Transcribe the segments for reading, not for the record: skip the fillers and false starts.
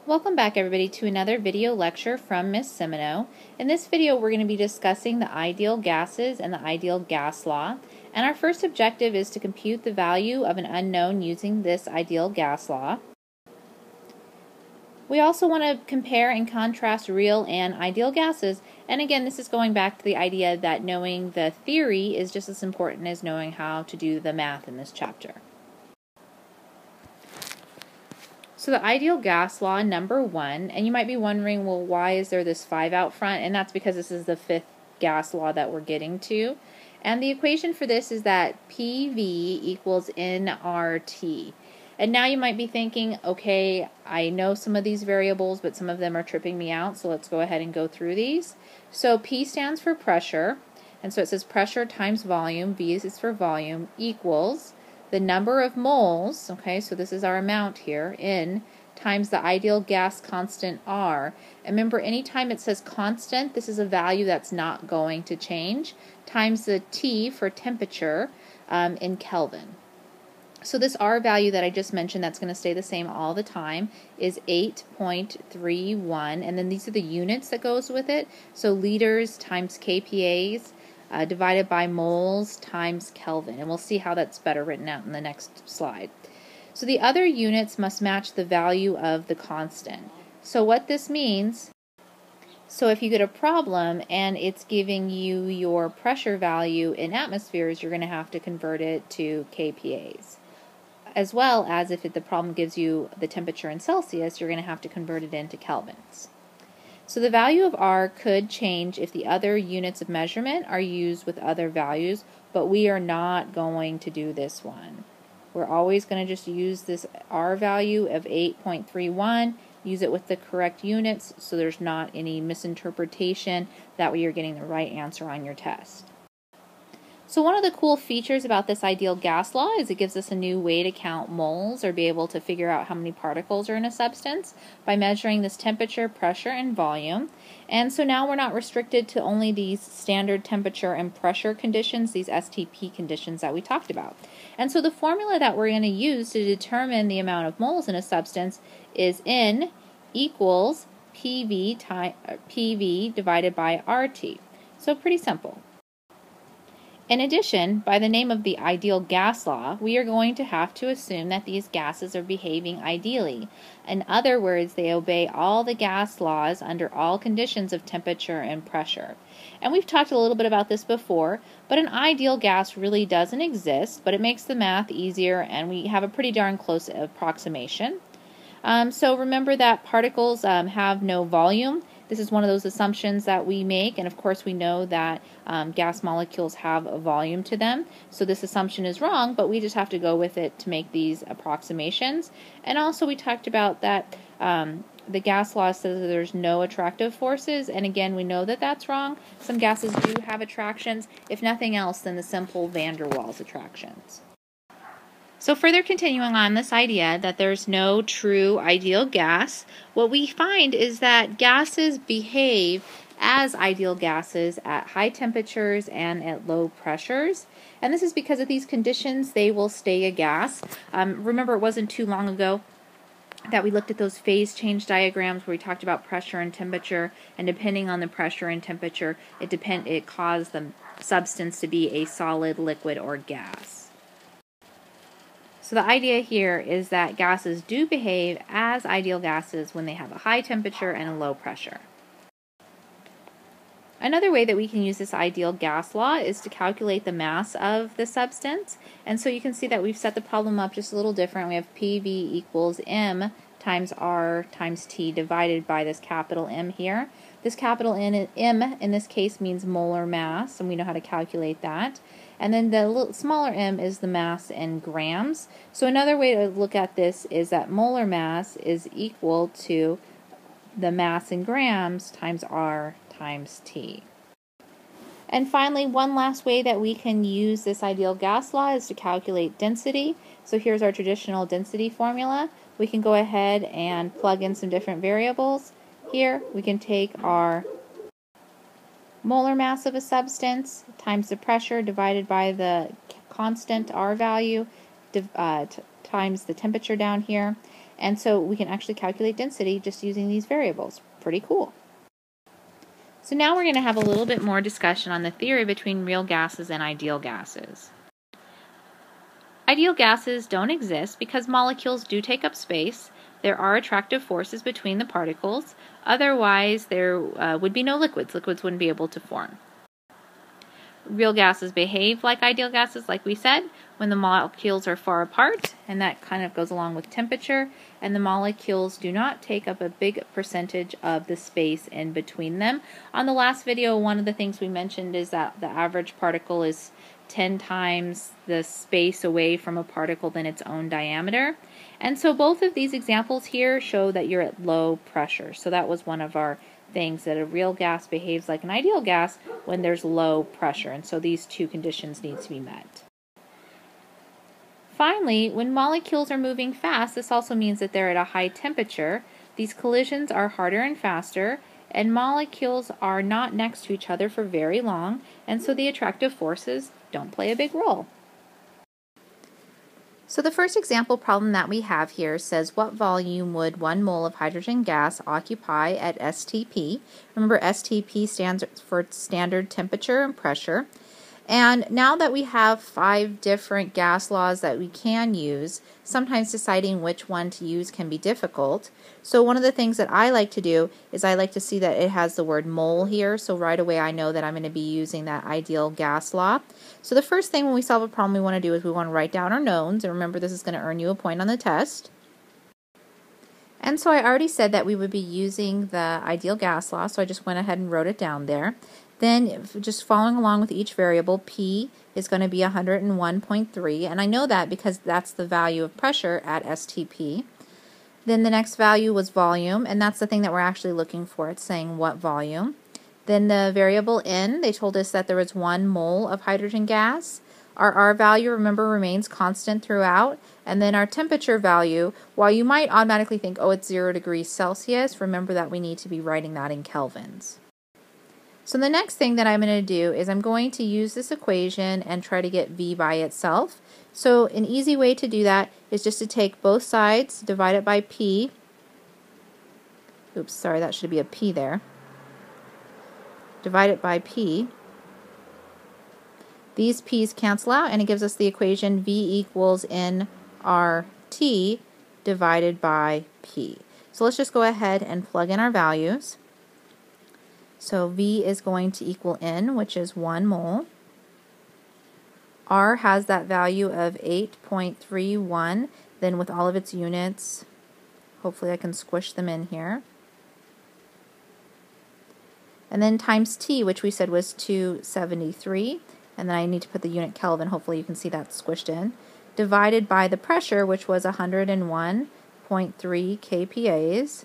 Welcome back everybody to another video lecture from Miss Semino. In this video we're going to be discussing the ideal gases and the ideal gas law. And our first objective is to compute the value of an unknown using this ideal gas law. We also want to compare and contrast real and ideal gases. And again, this is going back to the idea that knowing the theory is just as important as knowing how to do the math in this chapter. So the ideal gas law number 1, and you might be wondering, well, why is there this 5 out front? And that's because this is the 5th gas law that we're getting to. And the equation for this is that PV equals nRT. And now you might be thinking, okay, I know some of these variables, but some of them are tripping me out, so let's go ahead and go through these. So P stands for pressure, and so it says pressure times volume, V is for volume, equals the number of moles, okay, so this is our amount here, N, times the ideal gas constant R. And remember, anytime it says constant, this is a value that's not going to change, times the T for temperature in Kelvin. So this R value that I just mentioned that's going to stay the same all the time is 8.31, and then these are the units that goes with it, so liters times kPAs, divided by moles times Kelvin. And we'll see how that's better written out in the next slide. So the other units must match the value of the constant. So what this means, so if you get a problem and it's giving you your pressure value in atmospheres, you're going to have to convert it to kPAs. As well as if the problem gives you the temperature in Celsius, you're going to have to convert it into kelvins. So the value of R could change if the other units of measurement are used with other values, but we are not going to do this one. We're always going to just use this R value of 8.31, use it with the correct units so there's not any misinterpretation. That way you're getting the right answer on your test. So one of the cool features about this ideal gas law is it gives us a new way to count moles or be able to figure out how many particles are in a substance by measuring this temperature, pressure, and volume. And so now we're not restricted to only these standard temperature and pressure conditions, these STP conditions that we talked about. And so the formula that we're going to use to determine the amount of moles in a substance is N equals PV divided by RT. So pretty simple. In addition, by the name of the ideal gas law, we are going to have to assume that these gases are behaving ideally. In other words, they obey all the gas laws under all conditions of temperature and pressure. And we've talked a little bit about this before, but an ideal gas really doesn't exist, but it makes the math easier and we have a pretty darn close approximation. So remember that particles have no volume. This is one of those assumptions that we make, and of course we know that gas molecules have a volume to them. So this assumption is wrong, but we just have to go with it to make these approximations. And also we talked about that the gas law says that there's no attractive forces, and again we know that that's wrong. Some gases do have attractions, if nothing else than the simple van der Waals attractions. So further continuing on this idea that there's no true ideal gas, what we find is that gases behave as ideal gases at high temperatures and at low pressures. And this is because of these conditions, they will stay a gas. Remember, it wasn't too long ago that we looked at those phase change diagrams where we talked about pressure and temperature, and depending on the pressure and temperature, it caused the substance to be a solid, liquid, or gas. So the idea here is that gases do behave as ideal gases when they have a high temperature and a low pressure. Another way that we can use this ideal gas law is to calculate the mass of the substance. And so you can see that we've set the problem up just a little different. We have PV equals M times R times T divided by this capital M here. This capital M in this case means molar mass, and we know how to calculate that. And then the little smaller m is the mass in grams. So another way to look at this is that molar mass is equal to the mass in grams times R times T. And finally, one last way that we can use this ideal gas law is to calculate density. So here's our traditional density formula. We can go ahead and plug in some different variables. Here we can take our molar mass of a substance times the pressure divided by the constant R value times the temperature down here. And so we can actually calculate density just using these variables. Pretty cool. So now we're going to have a little bit more discussion on the theory between real gases and ideal gases. Ideal gases don't exist because molecules do take up space. There are attractive forces between the particles. Otherwise, there would be no liquids. Liquids wouldn't be able to form. Real gases behave like ideal gases, like we said, when the molecules are far apart, and that kind of goes along with temperature, and the molecules do not take up a big percentage of the space in between them. On the last video, one of the things we mentioned is that the average particle is 10 times the space away from a particle than its own diameter. And so both of these examples here show that you're at low pressure. So that was one of our things, that a real gas behaves like an ideal gas when there's low pressure. And so these two conditions need to be met. Finally, when molecules are moving fast, this also means that they're at a high temperature. These collisions are harder and faster, and molecules are not next to each other for very long, and so the attractive forces don't play a big role. So the first example problem that we have here says, what volume would 1 mole of hydrogen gas occupy at STP? Remember, STP stands for standard temperature and pressure. And now that we have 5 different gas laws that we can use, sometimes deciding which one to use can be difficult. So one of the things that I like to do is I like to see that it has the word mole here, so right away I know that I'm going to be using that ideal gas law. So the first thing when we solve a problem we want to do is we want to write down our knowns, and remember this is going to earn you a point on the test. And so I already said that we would be using the ideal gas law, so I just went ahead and wrote it down there. Then just following along with each variable, P is going to be 101.3, and I know that because that's the value of pressure at STP. Then the next value was volume, and that's the thing that we're actually looking for. It's saying what volume. Then the variable N, they told us that there was 1 mole of hydrogen gas. Our R value, remember, remains constant throughout. And then our temperature value, while you might automatically think, oh, it's 0 degrees Celsius, remember that we need to be writing that in kelvins. So the next thing that I'm going to do is I'm going to use this equation and try to get V by itself. So an easy way to do that is just to take both sides, divide it by P. Oops, sorry, that should be a P there. Divide it by P. These P's cancel out, and it gives us the equation V equals nRT divided by P. So let's just go ahead and plug in our values. So V is going to equal N, which is 1 mole. R has that value of 8.31. Then with all of its units, hopefully I can squish them in here. And then times T, which we said was 273. And then I need to put the unit Kelvin. Hopefully you can see that squished in. Divided by the pressure, which was 101.3 kPas.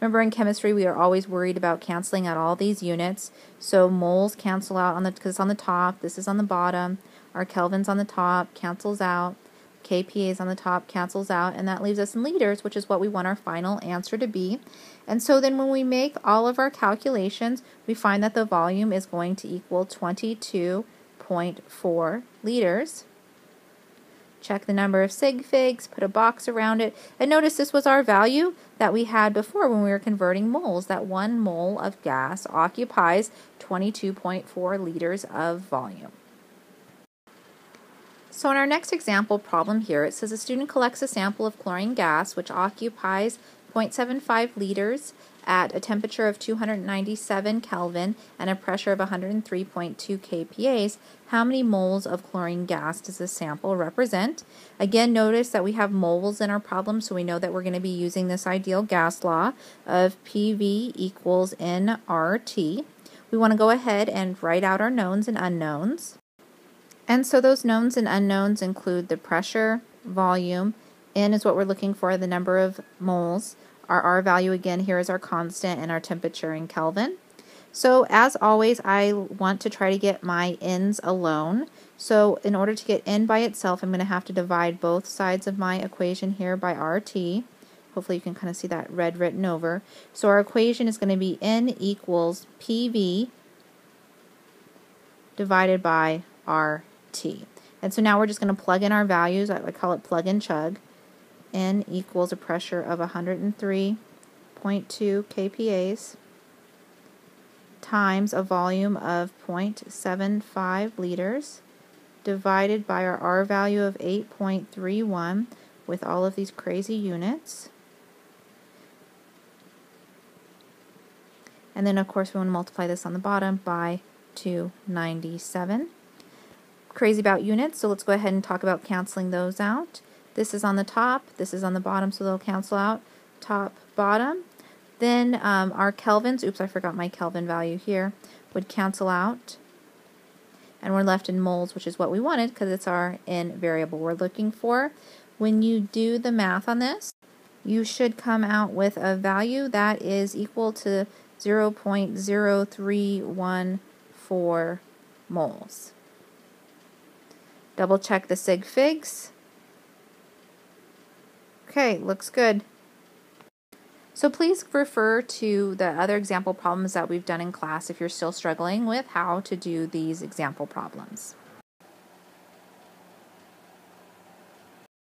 Remember, in chemistry, we are always worried about canceling out all these units. So moles cancel out because it's on the top. This is on the bottom. Our kelvins on the top cancels out. kPas on the top cancels out. And that leaves us in liters, which is what we want our final answer to be. And so then when we make all of our calculations, we find that the volume is going to equal 22.4 liters. Check the number of sig figs, put a box around it, and notice this was our value that we had before when we were converting moles, that 1 mole of gas occupies 22.4 liters of volume. So in our next example problem here, it says a student collects a sample of chlorine gas which occupies 0.75 liters at a temperature of 297 Kelvin and a pressure of 103.2 kPas. How many moles of chlorine gas does this sample represent? Again, notice that we have moles in our problem, so we know that we're going to be using this ideal gas law of PV equals nRT. We want to go ahead and write out our knowns and unknowns. And so those knowns and unknowns include the pressure, volume, N is what we're looking for, the number of moles. Our R value again here is our constant, and our temperature in Kelvin. So as always, I want to try to get my N's alone. So in order to get N by itself, I'm going to have to divide both sides of my equation here by RT. Hopefully you can kind of see that red written over. So our equation is going to be N equals PV divided by RT. And so now we're just going to plug in our values. I call it plug and chug. N equals a pressure of 103.2 kPa times a volume of 0.75 liters divided by our R value of 8.31 with all of these crazy units. And then of course we want to multiply this on the bottom by 297. Crazy about units, so let's go ahead and talk about canceling those out. This is on the top, this is on the bottom, so they'll cancel out. Top, bottom. Then our kelvins, oops, I forgot my Kelvin value here, would cancel out. And we're left in moles, which is what we wanted because it's our N variable we're looking for. When you do the math on this, you should come out with a value that is equal to 0.0314 moles. Double check the sig figs. Okay, looks good. So please refer to the other example problems that we've done in class if you're still struggling with how to do these example problems.